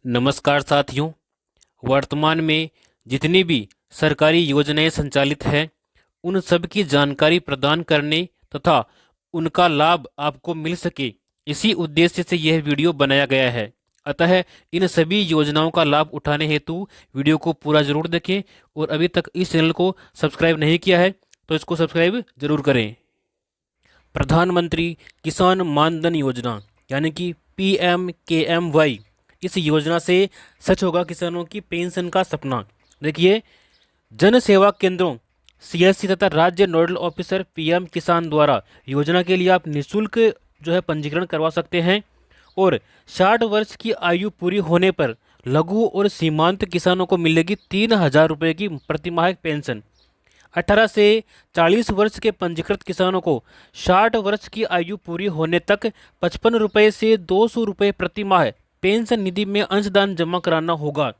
नमस्कार साथियों। वर्तमान में जितनी भी सरकारी योजनाएं संचालित हैं उन सब की जानकारी प्रदान करने तथा उनका लाभ आपको मिल सके, इसी उद्देश्य से यह वीडियो बनाया गया है। अतः इन सभी योजनाओं का लाभ उठाने हेतु वीडियो को पूरा जरूर देखें और अभी तक इस चैनल को सब्सक्राइब नहीं किया है तो इसको सब्सक्राइब जरूर करें। प्रधानमंत्री किसान मानधन योजना यानी कि PMKMY, इस योजना से सच होगा किसानों की पेंशन का सपना। देखिए, जन सेवा केंद्रों CSC तथा राज्य नोडल ऑफिसर PM किसान द्वारा योजना के लिए आप निःशुल्क पंजीकरण करवा सकते हैं और 60 वर्ष की आयु पूरी होने पर लघु और सीमांत किसानों को मिलेगी 3,000 रुपये की प्रतिमाह पेंशन। 18 से 40 वर्ष के पंजीकृत किसानों को 60 वर्ष की आयु पूरी होने तक 55 रुपये से 200 रुपये प्रति माह पेंशन निधि में अंशदान जमा कराना होगा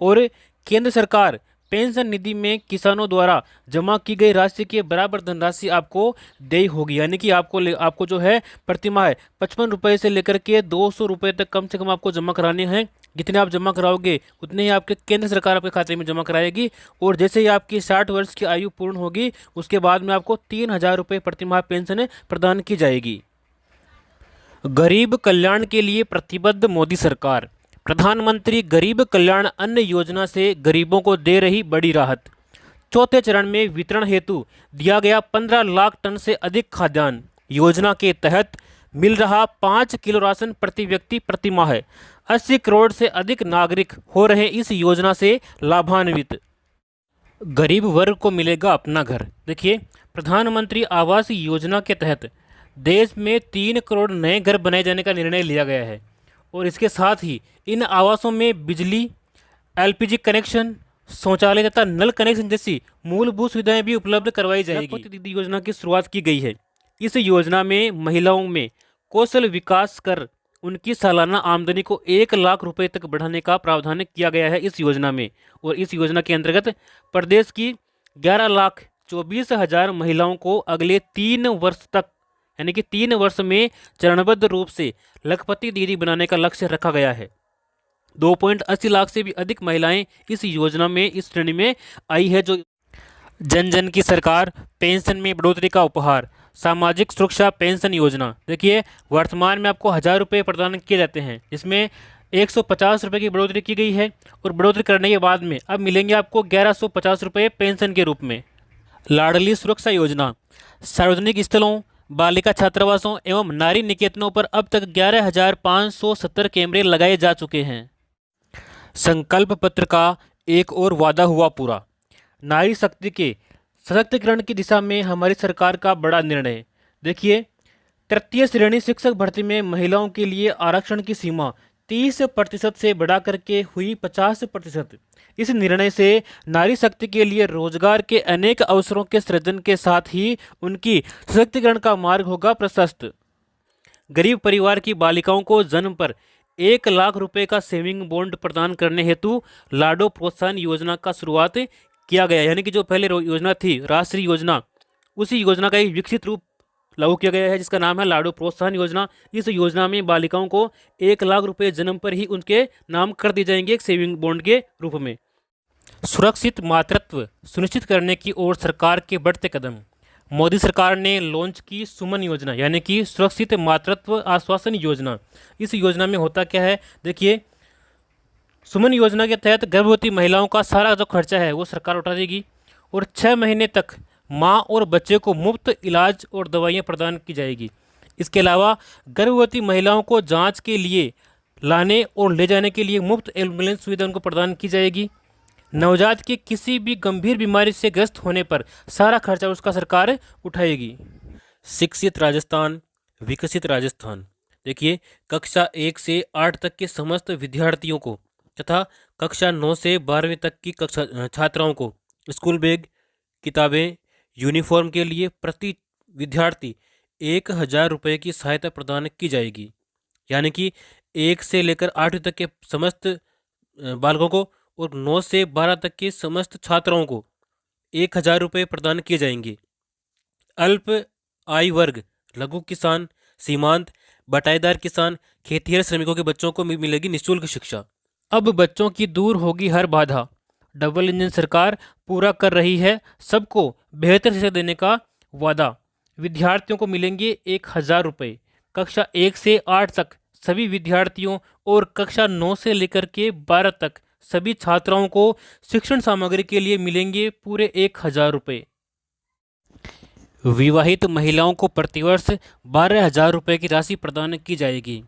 और केंद्र सरकार पेंशन निधि में किसानों द्वारा जमा की गई राशि के बराबर धनराशि आपको देय होगी। यानी कि आपको प्रति माह 55 रुपये से लेकर के 200 रुपये तक कम से कम आपको जमा कराने हैं। जितने आप जमा कराओगे उतने ही आपके केंद्र सरकार आपके खाते में जमा कराएगी और जैसे ही आपकी 60 वर्ष की आयु पूर्ण होगी उसके बाद में आपको 3,000 रुपये प्रति माह पेंशन प्रदान की जाएगी। गरीब कल्याण के लिए प्रतिबद्ध मोदी सरकार। प्रधानमंत्री गरीब कल्याण अन्न योजना से गरीबों को दे रही बड़ी राहत। चौथे चरण में वितरण हेतु दिया गया 15 लाख टन से अधिक खाद्यान्न। योजना के तहत मिल रहा 5 किलो राशन प्रति व्यक्ति प्रति माह। 80 करोड़ से अधिक नागरिक हो रहे इस योजना से लाभान्वित। गरीब वर्ग को मिलेगा अपना घर। देखिए, प्रधानमंत्री आवास योजना के तहत देश में 3 करोड़ नए घर बनाए जाने का निर्णय लिया गया है और इसके साथ ही इन आवासों में बिजली, LPG कनेक्शन, शौचालय तथा नल कनेक्शन जैसी मूलभूत सुविधाएं भी उपलब्ध करवाई जाएगी। लखपति दीदी योजना की शुरुआत की गई है। इस योजना में महिलाओं में कौशल विकास कर उनकी सालाना आमदनी को 1 लाख रुपए तक बढ़ाने का प्रावधान किया गया है इस योजना में। और इस योजना के अंतर्गत प्रदेश की 11,24,000 महिलाओं को अगले 3 वर्ष तक यानी कि 3 वर्ष में चरणबद्ध रूप से लखपति दीदी बनाने का लक्ष्य रखा गया है। 2.80 लाख से भी अधिक महिलाएं इस योजना में इस श्रेणी में आई है। जो जन जन की सरकार, पेंशन में बढ़ोतरी का उपहार, सामाजिक सुरक्षा पेंशन योजना। देखिए, वर्तमान में आपको 1,000 रुपये प्रदान किए जाते हैं जिसमें 150 रुपये की बढ़ोतरी की गई है और बढ़ोतरी करने के बाद में अब मिलेंगे आपको 1,150 रुपये पेंशन के रूप में। लाडली सुरक्षा योजना। सार्वजनिक स्थलों, बालिका छात्रावासों एवं नारी निकेतनों पर अब तक 11,570 कैमरे लगाए जा चुके हैं। संकल्प पत्र का एक और वादा हुआ पूरा। नारी शक्ति के सशक्तिकरण की दिशा में हमारी सरकार का बड़ा निर्णय। देखिए, तृतीय श्रेणी शिक्षक भर्ती में महिलाओं के लिए आरक्षण की सीमा 30% से बढ़ा करके हुई 50%। इस निर्णय से नारी शक्ति के लिए रोजगार के अनेक अवसरों के सृजन के साथ ही उनकी सशक्तिकरण का मार्ग होगा प्रशस्त। गरीब परिवार की बालिकाओं को जन्म पर 1 लाख रुपए का सेविंग बॉन्ड प्रदान करने हेतु लाडो प्रोत्साहन योजना का शुरुआत किया गया। यानी कि जो पहले योजना थी राष्ट्रीय योजना, उसी योजना का एक विकसित रूप लागू किया गया है जिसका नाम है लाडो प्रोत्साहन योजना। इस योजना में बालिकाओं को 1 लाख रुपए जन्म पर ही उनके नाम कर दिए जाएंगे एक सेविंग बॉन्ड के रूप में। सुरक्षित मातृत्व सुनिश्चित करने की ओर सरकार के बढ़ते कदम। मोदी सरकार ने लॉन्च की सुमन योजना यानी कि सुरक्षित मातृत्व आश्वासन योजना। इस योजना में होता क्या है, देखिए, सुमन योजना के तहत गर्भवती महिलाओं का सारा जो खर्चा है वो सरकार उठा देगी और 6 महीने तक माँ और बच्चे को मुफ्त इलाज और दवाइयाँ प्रदान की जाएगी। इसके अलावा गर्भवती महिलाओं को जांच के लिए लाने और ले जाने के लिए मुफ्त एम्बुलेंस सुविधा उनको प्रदान की जाएगी। नवजात के किसी भी गंभीर बीमारी से ग्रस्त होने पर सारा खर्चा उसका सरकार उठाएगी। शिक्षित राजस्थान, विकसित राजस्थान। देखिए, कक्षा 1 से 8 तक के समस्त विद्यार्थियों को तथा कक्षा 9 से 12वीं तक की कक्षा छात्राओं को स्कूल बैग, किताबें, यूनिफॉर्म के लिए प्रति विद्यार्थी 1,000 रुपये की सहायता प्रदान की जाएगी। यानी कि 1 से लेकर 8वीं तक के समस्त बालकों को और 9 से 12 तक के समस्त छात्राओं को 1,000 रुपये प्रदान किए जाएंगे। अल्प आय वर्ग, लघु किसान, सीमांत, बटाईदार किसान, खेतिहर श्रमिकों के बच्चों को मिलेगी निःशुल्क शिक्षा। अब बच्चों की दूर होगी हर बाधा। डबल इंजन सरकार पूरा कर रही है सबको बेहतर शिक्षा देने का वादा। विद्यार्थियों को मिलेंगे 1,000 रुपये। कक्षा 1 से 8 तक सभी विद्यार्थियों और कक्षा 9 से लेकर के 12 तक सभी छात्राओं को शिक्षण सामग्री के लिए मिलेंगे पूरे 1,000 रुपये। विवाहित महिलाओं को प्रतिवर्ष 12,000 रुपये की राशि प्रदान की जाएगी।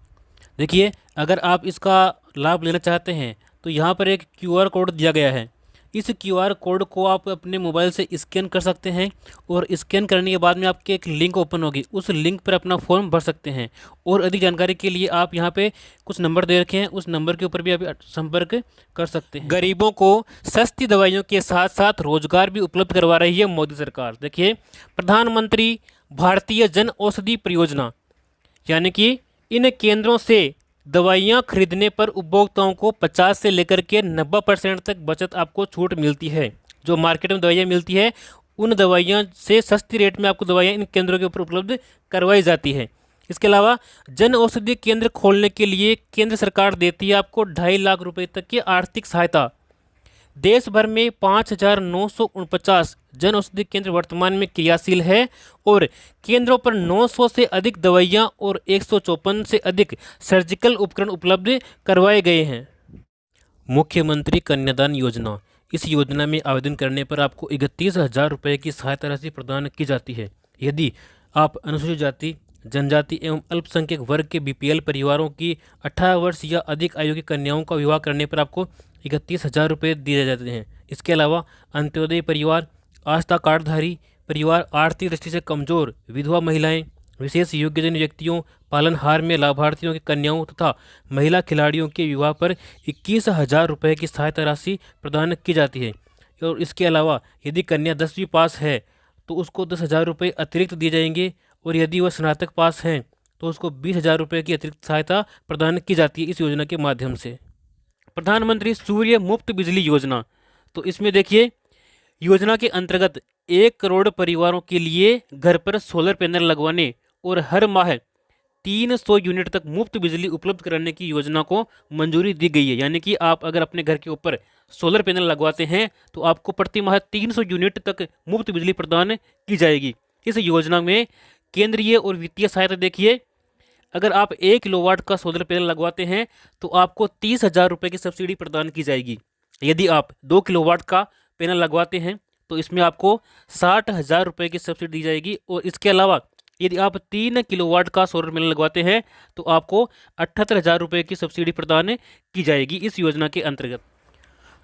देखिए, अगर आप इसका लाभ लेना चाहते हैं तो यहाँ पर एक क्यूआर कोड दिया गया है। इस क्यूआर कोड को आप अपने मोबाइल से स्कैन कर सकते हैं और स्कैन करने के बाद में आपके एक लिंक ओपन होगी, उस लिंक पर अपना फॉर्म भर सकते हैं। और अधिक जानकारी के लिए आप यहाँ पे कुछ नंबर दे रखे हैं, उस नंबर के ऊपर भी आप संपर्क कर सकते हैं। गरीबों को सस्ती दवाइयों के साथ साथ रोजगार भी उपलब्ध करवा रही है मोदी सरकार। देखिए, प्रधानमंत्री भारतीय जन औषधि परियोजना, यानी कि इन केंद्रों से दवाइयाँ खरीदने पर उपभोक्ताओं को 50 से लेकर के 90% तक बचत आपको छूट मिलती है। जो मार्केट में दवाइयाँ मिलती है उन दवाइयाँ से सस्ती रेट में आपको दवाइयाँ इन केंद्रों के ऊपर उपलब्ध करवाई जाती है। इसके अलावा जन औषधि केंद्र खोलने के लिए केंद्र सरकार देती है आपको 2.5 लाख रुपए तक की आर्थिक सहायता। देश भर में 5,949 जन औषधि केंद्र वर्तमान में क्रियाशील है और केंद्रों पर 900 से अधिक दवाइयां और 154 से अधिक सर्जिकल उपकरण उपलब्ध करवाए गए हैं। मुख्यमंत्री कन्यादान योजना, इस योजना में आवेदन करने पर आपको 31,000 रुपये की सहायता राशि प्रदान की जाती है। यदि आप अनुसूचित जाति, जनजाति एवं अल्पसंख्यक वर्ग के बीपीएल परिवारों की 18 वर्ष या अधिक आयु की कन्याओं का विवाह करने पर आपको 31,000 रुपये दिए जाते हैं। इसके अलावा अंत्योदय परिवार, आस्था कार्डधारी परिवार, आर्थिक दृष्टि से कमजोर विधवा महिलाएं, विशेष योग्यजन व्यक्तियों, पालनहार में लाभार्थियों की कन्याओं तथा महिला खिलाड़ियों के विवाह पर 21,000 रुपये की सहायता राशि प्रदान की जाती है। और इसके अलावा यदि कन्या 10वीं पास है तो उसको 10,000 रुपये अतिरिक्त दिए जाएंगे और यदि वह स्नातक पास हैं तो उसको 20,000 रुपये की अतिरिक्त सहायता प्रदान की जाती है इस योजना के माध्यम से। प्रधानमंत्री सूर्य मुफ्त बिजली योजना, तो इसमें देखिए, योजना के अंतर्गत 1 करोड़ परिवारों के लिए घर पर सोलर पैनल लगवाने और हर माह 300 यूनिट तक मुफ्त बिजली उपलब्ध कराने की योजना को मंजूरी दी गई है। यानी कि आप अगर अपने घर के ऊपर सोलर पैनल लगवाते हैं तो आपको प्रति माह 300 यूनिट तक मुफ्त बिजली प्रदान की जाएगी। इस योजना में केंद्रीय और वित्तीय सहायता देखिए, अगर आप 1 किलोवाट का सोलर पैनल लगवाते हैं तो आपको 30,000 रुपये की सब्सिडी प्रदान की जाएगी। यदि आप 2 किलोवाट का पैनल लगवाते हैं तो इसमें आपको 60,000 रुपये की सब्सिडी दी जाएगी। और इसके अलावा यदि आप 3 किलोवाट का सोलर पैनल लगवाते हैं तो आपको 78,000 रुपये की सब्सिडी प्रदान की जाएगी इस योजना के अंतर्गत।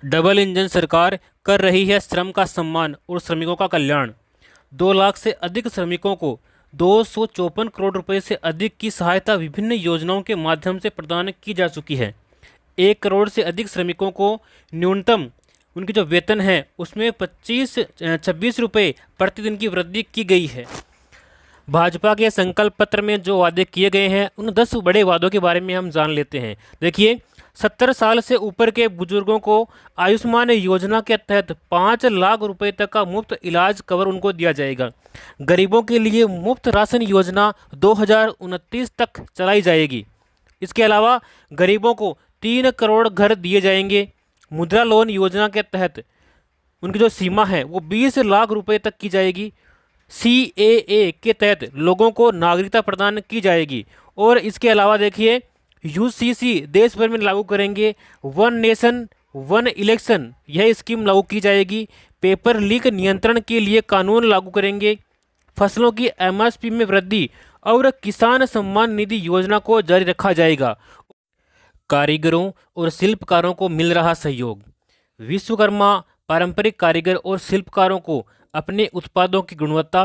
डबल इंजन सरकार कर रही है श्रम का सम्मान और श्रमिकों का कल्याण। 2 लाख से अधिक श्रमिकों को 254 करोड़ रुपए से अधिक की सहायता विभिन्न योजनाओं के माध्यम से प्रदान की जा चुकी है। 1 करोड़ से अधिक श्रमिकों को न्यूनतम उनकी जो वेतन है उसमें 26 रुपये प्रतिदिन की वृद्धि की गई है। भाजपा के संकल्प पत्र में जो वादे किए गए हैं उन 10 बड़े वादों के बारे में हम जान लेते हैं। देखिए, 70 साल से ऊपर के बुजुर्गों को आयुष्मान योजना के तहत 5 लाख रुपए तक का मुफ्त इलाज कवर उनको दिया जाएगा। गरीबों के लिए मुफ्त राशन योजना 2029 तक चलाई जाएगी। इसके अलावा गरीबों को 3 करोड़ घर दिए जाएंगे। मुद्रा लोन योजना के तहत उनकी जो सीमा है वो 20 लाख रुपए तक की जाएगी। CAA के तहत लोगों को नागरिकता प्रदान की जाएगी। और इसके अलावा देखिए, UCC देश भर में लागू करेंगे। 1 नेशन 1 इलेक्शन, यह स्कीम लागू की जाएगी। पेपर लीक नियंत्रण के लिए कानून लागू करेंगे। फसलों की MSP में वृद्धि और किसान सम्मान निधि योजना को जारी रखा जाएगा। कारीगरों और शिल्पकारों को मिल रहा सहयोग। विश्वकर्मा पारंपरिक कारीगर और शिल्पकारों को अपने उत्पादों की गुणवत्ता,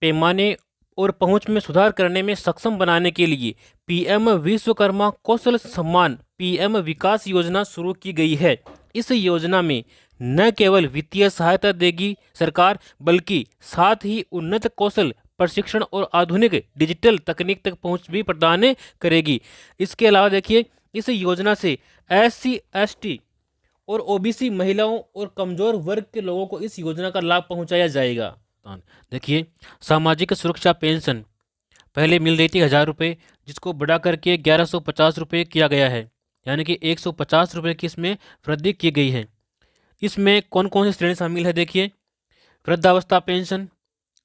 पैमाने और पहुंच में सुधार करने में सक्षम बनाने के लिए PM विश्वकर्मा कौशल सम्मान PM विकास योजना शुरू की गई है। इस योजना में न केवल वित्तीय सहायता देगी सरकार, बल्कि साथ ही उन्नत कौशल प्रशिक्षण और आधुनिक डिजिटल तकनीक तक पहुंच भी प्रदान करेगी। इसके अलावा देखिए, इस योजना से SC ST और OBC महिलाओं और कमजोर वर्ग के लोगों को इस योजना का लाभ पहुंचाया जाएगा। देखिए, सामाजिक सुरक्षा पेंशन पहले मिल रही थी 1000 रुपये, जिसको बढ़ा करके 1150 रुपये किया गया है, यानी कि 150 रुपये की इसमें वृद्धि की गई है। इसमें कौन कौन सी श्रेणी शामिल है देखिए। वृद्धावस्था पेंशन,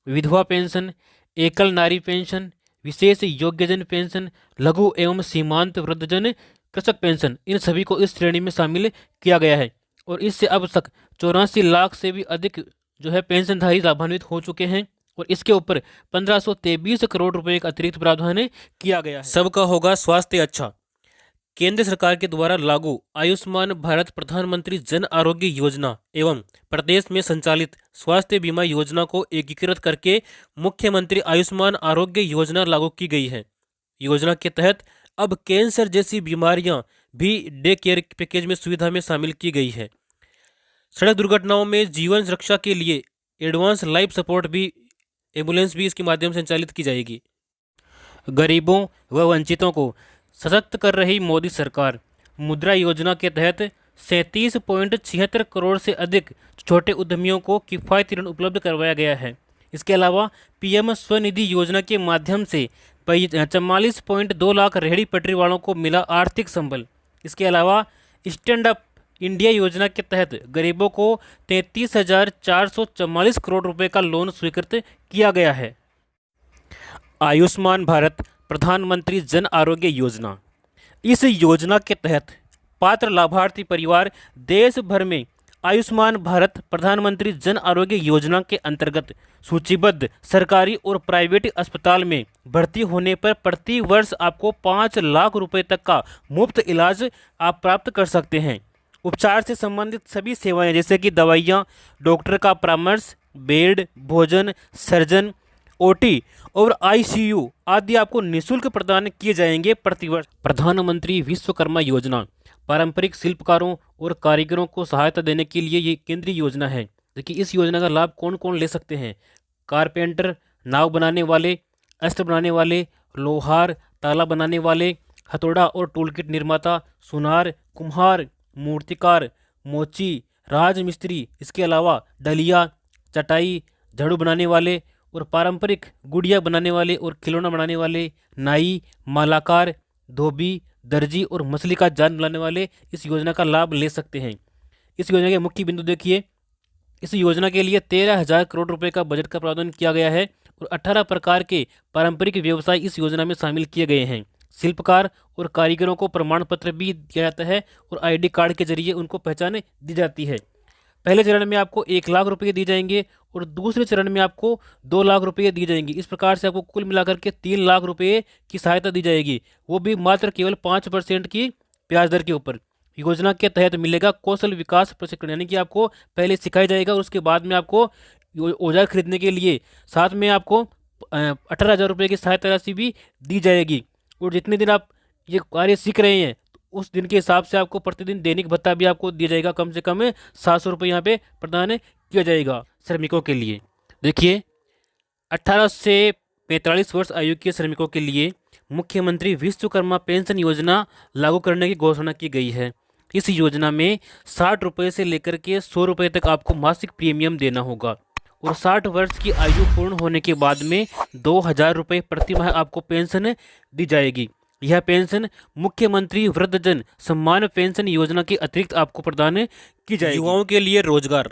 विधवा पेंशन, एकल नारी पेंशन, विशेष योग्यजन पेंशन, लघु एवं सीमांत वृद्धजन कृषक पेंशन, इन सभी को इस श्रेणी में शामिल किया गया है। और इससे अब तक 84 लाख से भी अधिक जो है पेंशनधारी लाभान्वित हो चुके हैं, और इसके ऊपर 1523 करोड़ रुपए का अतिरिक्त प्रावधान किया गया है। सबका होगा स्वास्थ्य अच्छा। केंद्र सरकार के द्वारा लागू आयुष्मान भारत प्रधानमंत्री जन आरोग्य योजना एवं प्रदेश में संचालित स्वास्थ्य बीमा योजना को एकीकृत करके मुख्यमंत्री आयुष्मान आरोग्य योजना लागू की गई है। योजना के तहत अब कैंसर जैसी बीमारियां भी डे केयर पैकेज में सुविधा में शामिल की गई है। सड़क दुर्घटनाओं में जीवन रक्षा के लिए एडवांस लाइफ सपोर्ट भी एम्बुलेंस भी इसके माध्यम से संचालित की जाएगी। गरीबों व वंचितों को सशक्त कर रही मोदी सरकार। मुद्रा योजना के तहत 37.76 करोड़ से अधिक छोटे उद्यमियों को किफ़ायती ऋण उपलब्ध करवाया गया है। इसके अलावा पीएम स्वनिधि योजना के माध्यम से 44.2 लाख रेहड़ी पटरी वालों को मिला आर्थिक संबल। इसके अलावा स्टैंड अप इंडिया योजना के तहत गरीबों को 33,444 करोड़ रुपए का लोन स्वीकृत किया गया है। आयुष्मान भारत प्रधानमंत्री जन आरोग्य योजना। इस योजना के तहत पात्र लाभार्थी परिवार देश भर में आयुष्मान भारत प्रधानमंत्री जन आरोग्य योजना के अंतर्गत सूचीबद्ध सरकारी और प्राइवेट अस्पताल में भर्ती होने पर प्रति वर्ष आपको 5 लाख रुपए तक का मुफ्त इलाज आप प्राप्त कर सकते हैं। उपचार से संबंधित सभी सेवाएं जैसे कि दवाइयाँ, डॉक्टर का परामर्श, बेड, भोजन, सर्जन, ओटी और आईसीयू आदि आपको निःशुल्क प्रदान किए जाएंगे प्रतिवर्ष। प्रधानमंत्री विश्वकर्मा योजना पारंपरिक शिल्पकारों और कारीगरों को सहायता देने के लिए ये केंद्रीय योजना है। देखिए इस योजना का लाभ कौन कौन ले सकते हैं। कारपेंटर, नाव बनाने वाले, अस्त्र बनाने वाले, लोहार, ताला बनाने वाले, हथौड़ा और टूलकिट निर्माता, सुनार, कुम्हार, मूर्तिकार, मोची, राजमिस्त्री, इसके अलावा डलिया, चटाई, झाड़ू बनाने वाले और पारंपरिक गुड़िया बनाने वाले और खिलौना बनाने वाले, नाई, मालाकार, धोबी, दर्जी और मछली का जाल बनाने वाले इस योजना का लाभ ले सकते हैं। इस योजना के मुख्य बिंदु देखिए। इस योजना के लिए 13,000 करोड़ रुपए का बजट का प्रावधान किया गया है और 18 प्रकार के पारंपरिक व्यवसाय इस योजना में शामिल किए गए हैं। शिल्पकार और कारीगरों को प्रमाण पत्र भी दिया जाता है और आईडी कार्ड के जरिए उनको पहचान दी जाती है। पहले चरण में आपको 1 लाख रुपये दिए जाएंगे और दूसरे चरण में आपको 2 लाख रुपये दिए जाएंगे। इस प्रकार से आपको कुल मिलाकर के 3 लाख रुपये की सहायता दी जाएगी, वो भी मात्र केवल 5% की ब्याज दर के ऊपर। योजना के तहत मिलेगा कौशल विकास प्रशिक्षण, यानी कि आपको पहले सिखाया जाएगा और उसके बाद में आपको औजार खरीदने के लिए साथ में आपको 18,000 रुपये की सहायता राशि भी दी जाएगी। और जितने दिन आप ये कार्य सीख रहे हैं उस दिन के हिसाब से आपको प्रतिदिन दैनिक भत्ता भी आपको दिया जाएगा। कम से कम 700 रुपये यहाँ पे प्रदान किया जाएगा श्रमिकों के लिए। देखिए 18 से 45 वर्ष आयु के श्रमिकों के लिए मुख्यमंत्री विश्वकर्मा पेंशन योजना लागू करने की घोषणा की गई है। इस योजना में 60 रुपये से लेकर के 100 रुपये तक आपको मासिक प्रीमियम देना होगा और 60 वर्ष की आयु पूर्ण होने के बाद में 2,000 रुपये प्रति माह आपको पेंशन दी जाएगी। यह पेंशन मुख्यमंत्री वृद्धजन सम्मान पेंशन योजना के अतिरिक्त आपको प्रदान की जाएगी। युवाओं के लिए रोजगार।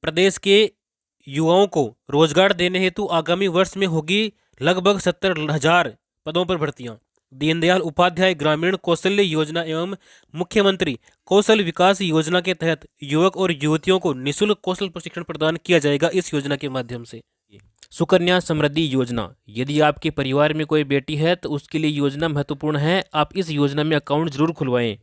प्रदेश के युवाओं को रोजगार देने हेतु आगामी वर्ष में होगी लगभग 70,000 पदों पर भर्तियां। दीनदयाल उपाध्याय ग्रामीण कौशल्य योजना एवं मुख्यमंत्री कौशल विकास योजना के तहत युवक और युवतियों को निःशुल्क कौशल प्रशिक्षण प्रदान किया जाएगा इस योजना के माध्यम से। सुकन्या समृद्धि योजना। यदि आपके परिवार में कोई बेटी है तो उसके लिए योजना महत्वपूर्ण है। आप इस योजना में अकाउंट जरूर खुलवाएं।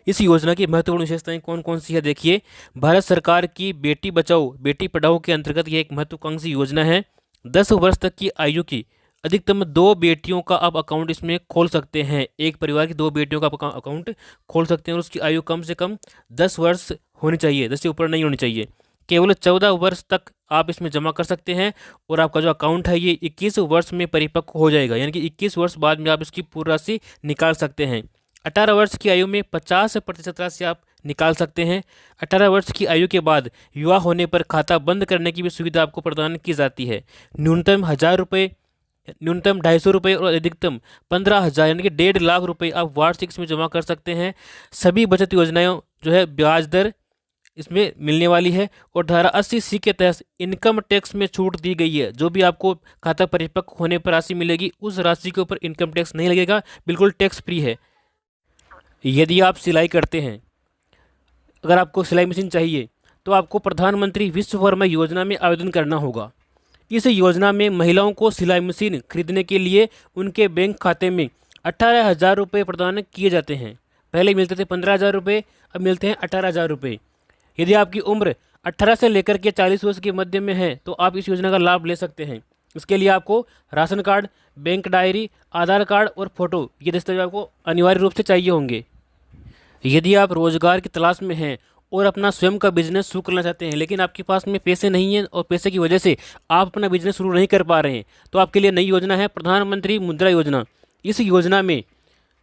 इस योजना की महत्वपूर्ण विशेषताएं कौन कौन सी है देखिए। भारत सरकार की बेटी बचाओ बेटी पढ़ाओ के अंतर्गत यह एक महत्वाकांक्षी योजना है। 10 वर्ष तक की आयु की अधिकतम 2 बेटियों का आप अकाउंट इसमें खोल सकते हैं। एक परिवार की 2 बेटियों का अकाउंट खोल सकते हैं और उसकी आयु कम से कम 10 वर्ष होनी चाहिए, 10 से ऊपर नहीं होनी चाहिए। केवल 14 वर्ष तक आप इसमें जमा कर सकते हैं और आपका जो अकाउंट है ये 21 वर्ष में परिपक्व हो जाएगा, यानी कि 21 वर्ष बाद में आप इसकी पूरी राशि निकाल सकते हैं। 18 वर्ष की आयु में 50% राशि आप निकाल सकते हैं। 18 वर्ष की आयु के बाद विवाह होने पर खाता बंद करने की भी सुविधा आपको प्रदान की जाती है। न्यूनतम 1,000 रुपये न्यूनतम 250 रुपये और अधिकतम 15,000 यानी कि 1.5 लाख रुपये आप वार्षिक इसमें जमा कर सकते हैं। सभी बचत योजनाएं जो है ब्याज दर इसमें मिलने वाली है। और धारा 80C के तहत इनकम टैक्स में छूट दी गई है। जो भी आपको खाता परिपक्व होने पर राशि मिलेगी उस राशि के ऊपर इनकम टैक्स नहीं लगेगा, बिल्कुल टैक्स फ्री है। यदि आप सिलाई करते हैं, अगर आपको सिलाई मशीन चाहिए तो आपको प्रधानमंत्री विश्वकर्मा योजना में आवेदन करना होगा। इस योजना में महिलाओं को सिलाई मशीन खरीदने के लिए उनके बैंक खाते में 18,000 रुपये प्रदान किए जाते हैं। पहले मिलते थे 15,000 रुपये, अब मिलते हैं 18,000 रुपये। यदि आपकी उम्र 18 से लेकर के 40 वर्ष के मध्य में है तो आप इस योजना का लाभ ले सकते हैं। इसके लिए आपको राशन कार्ड, बैंक डायरी, आधार कार्ड और फोटो, ये दस्तावेज आपको अनिवार्य रूप से चाहिए होंगे। यदि आप रोजगार की तलाश में हैं और अपना स्वयं का बिजनेस शुरू करना चाहते हैं लेकिन आपके पास में पैसे नहीं हैं और पैसे की वजह से आप अपना बिजनेस शुरू नहीं कर पा रहे हैं, तो आपके लिए नई योजना है प्रधानमंत्री मुद्रा योजना। इस योजना में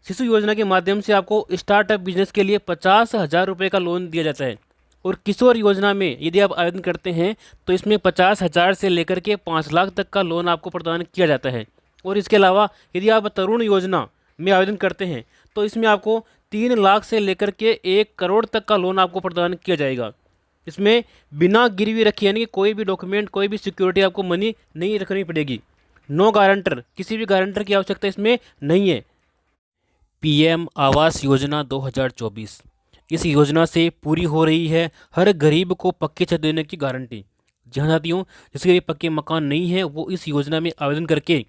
शिशु योजना के माध्यम से आपको स्टार्टअप बिजनेस के लिए 50,000 रुपये का लोन दिया जाता है। और किशोर योजना में यदि आप आवेदन करते हैं तो इसमें 50,000 से लेकर के 5 लाख तक का लोन आपको प्रदान किया जाता है। और इसके अलावा यदि आप तरुण योजना में आवेदन करते हैं तो इसमें आपको 3 लाख से लेकर के 1 करोड़ तक का लोन आपको प्रदान किया जाएगा। इसमें बिना गिरवी रखे यानी कि कोई भी डॉक्यूमेंट, कोई भी सिक्योरिटी आपको मनी नहीं रखनी पड़ेगी। नो गारंटर, किसी भी गारंटर की आवश्यकता इसमें नहीं है। पीएम आवास योजना 2024, इस योजना से पूरी हो रही है हर गरीब को पक्की छत देने की गारंटी। जहाँ साथियों जिसके भी पक्के मकान नहीं है वो इस योजना में आवेदन करके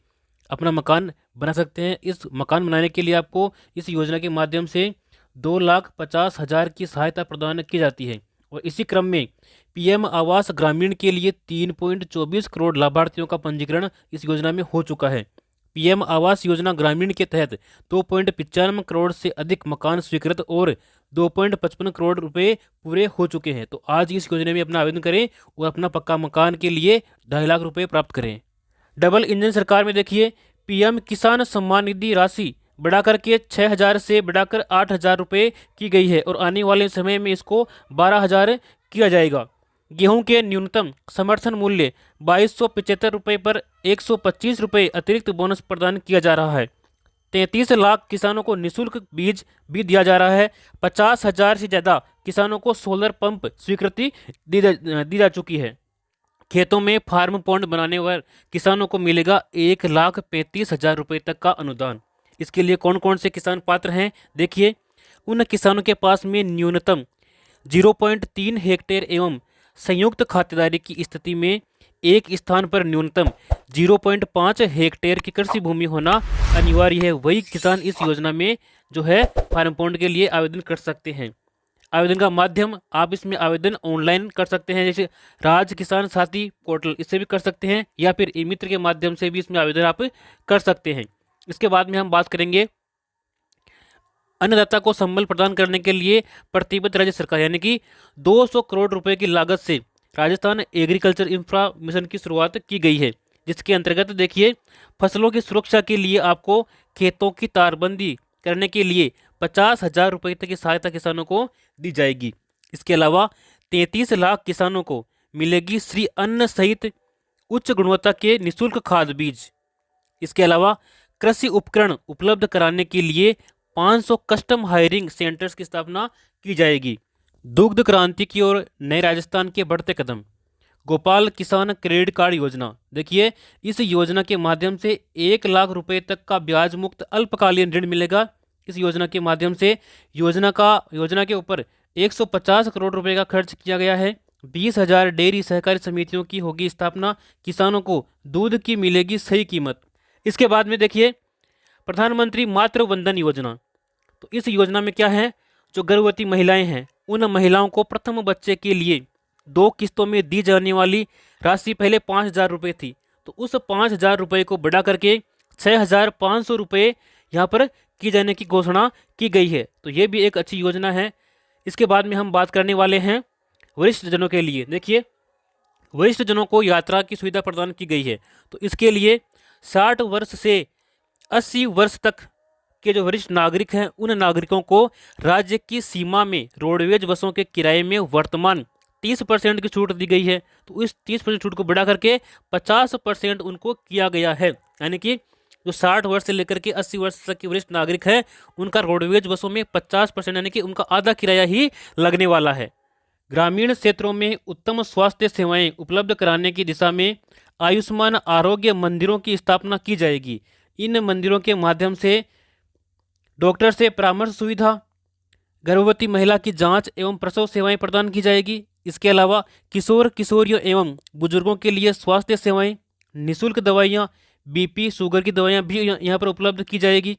अपना मकान बना सकते हैं। इस मकान बनाने के लिए आपको इस योजना के माध्यम से 2,50,000 की सहायता प्रदान की जाती है। और इसी क्रम में पीएम आवास ग्रामीण के लिए 3.24 करोड़ लाभार्थियों का पंजीकरण इस योजना में हो चुका है। पीएम आवास योजना ग्रामीण के तहत 2.95 करोड़ से अधिक मकान स्वीकृत और 2.55 करोड़ रुपए पूरे हो चुके हैं। तो आज इस योजना में अपना आवेदन करें और अपना पक्का मकान के लिए 2.5 लाख रुपए प्राप्त करें। डबल इंजन सरकार में देखिए पीएम किसान सम्मान निधि राशि बढ़ाकर के 6,000 से बढ़ाकर 8,000 रुपये की गई है और आने वाले समय में इसको 12,000 किया जाएगा। गेहूं के न्यूनतम समर्थन मूल्य 2,275 रुपये पर 125 रुपये अतिरिक्त बोनस प्रदान किया जा रहा है। 33 लाख किसानों को निःशुल्क बीज भी दिया जा रहा है। 50,000 से ज़्यादा किसानों को सोलर पंप स्वीकृति दी जा चुकी है। खेतों में फार्म पॉन्ड बनाने पर किसानों को मिलेगा 1,35,000 रुपये तक का अनुदान। इसके लिए कौन कौन से किसान पात्र हैं देखिए, उन किसानों के पास में न्यूनतम 0.3 हेक्टेयर एवं संयुक्त खातेदारी की स्थिति में एक स्थान पर न्यूनतम 0.5 हेक्टेयर की कृषि भूमि होना अनिवार्य है। वही किसान इस योजना में जो है फार्म पॉन्ड के लिए आवेदन कर सकते हैं। आवेदन का माध्यम आप इसमें आवेदन ऑनलाइन कर सकते हैं, जैसे राज किसान साथी पोर्टल, इससे भी कर सकते हैं या फिर ई मित्र के माध्यम से भी इसमें आवेदन आप कर सकते हैं। इसके बाद में हम बात करेंगे अन्नदाता को संबल प्रदान करने के लिए प्रतिबद्ध राज्य सरकार यानी कि 200 करोड़ रुपए की लागत से राजस्थान एग्रीकल्चर इंफ्रा मिशन की शुरुआत की गई है, जिसके अंतर्गत देखिए फसलों की सुरक्षा के लिए आपको खेतों की तारबंदी करने के लिए 50,000 रुपये तक की सहायता किसानों को दी जाएगी। इसके अलावा 33 लाख किसानों को मिलेगी श्री अन्न सहित उच्च गुणवत्ता के निःशुल्क खाद बीज। इसके अलावा कृषि उपकरण उपलब्ध कराने के लिए 500 कस्टम हायरिंग सेंटर्स की स्थापना की जाएगी। दुग्ध क्रांति की ओर नए राजस्थान के बढ़ते कदम। गोपाल किसान क्रेडिट कार्ड योजना, देखिए इस योजना के माध्यम से 1 लाख रुपए तक का ब्याज मुक्त अल्पकालीन ऋण मिलेगा। इस योजना के माध्यम से योजना के ऊपर 150 करोड़ रुपए का खर्च किया गया है। 20,000 डेयरी सहकारी समितियों की होगी स्थापना। किसानों को दूध की मिलेगी सही कीमत। इसके बाद में देखिए प्रधानमंत्री मातृ वंदन योजना। तो इस योजना में क्या है, जो गर्भवती महिलाएं हैं उन महिलाओं को प्रथम बच्चे के लिए 2 किस्तों में दी जाने वाली राशि पहले 5,000 रुपये थी, तो उस 5,000 रुपये को बढ़ा करके 6,500 रुपये यहाँ पर की जाने की घोषणा की गई है। तो ये भी एक अच्छी योजना है। इसके बाद में हम बात करने वाले हैं वरिष्ठ जनों के लिए। देखिए वरिष्ठ जनों को यात्रा की सुविधा प्रदान की गई है। तो इसके लिए 60 वर्ष से 80 वर्ष तक के जो वरिष्ठ नागरिक हैं उन नागरिकों को राज्य की सीमा में रोडवेज बसों के किराए में वर्तमान 30% की छूट दी गई है। तो इस 30% छूट को बढ़ा करके 50% उनको किया गया है। यानी कि जो 60 वर्ष से लेकर के 80 वर्ष तक के वरिष्ठ नागरिक है उनका रोडवेज बसों में 50% यानी कि उनका आधा किराया ही लगने वाला है। ग्रामीण क्षेत्रों में उत्तम स्वास्थ्य सेवाएं उपलब्ध कराने की दिशा में आयुष्मान आरोग्य मंदिरों की स्थापना की जाएगी। इन मंदिरों के माध्यम से डॉक्टर से परामर्श सुविधा, गर्भवती महिला की जांच एवं प्रसव सेवाएं प्रदान की जाएगी। इसके अलावा किशोर किशोरियों एवं बुजुर्गों के लिए स्वास्थ्य सेवाएं, निःशुल्क दवाइयाँ, बीपी शुगर की दवाइयाँ भी यहाँ पर उपलब्ध की जाएगी।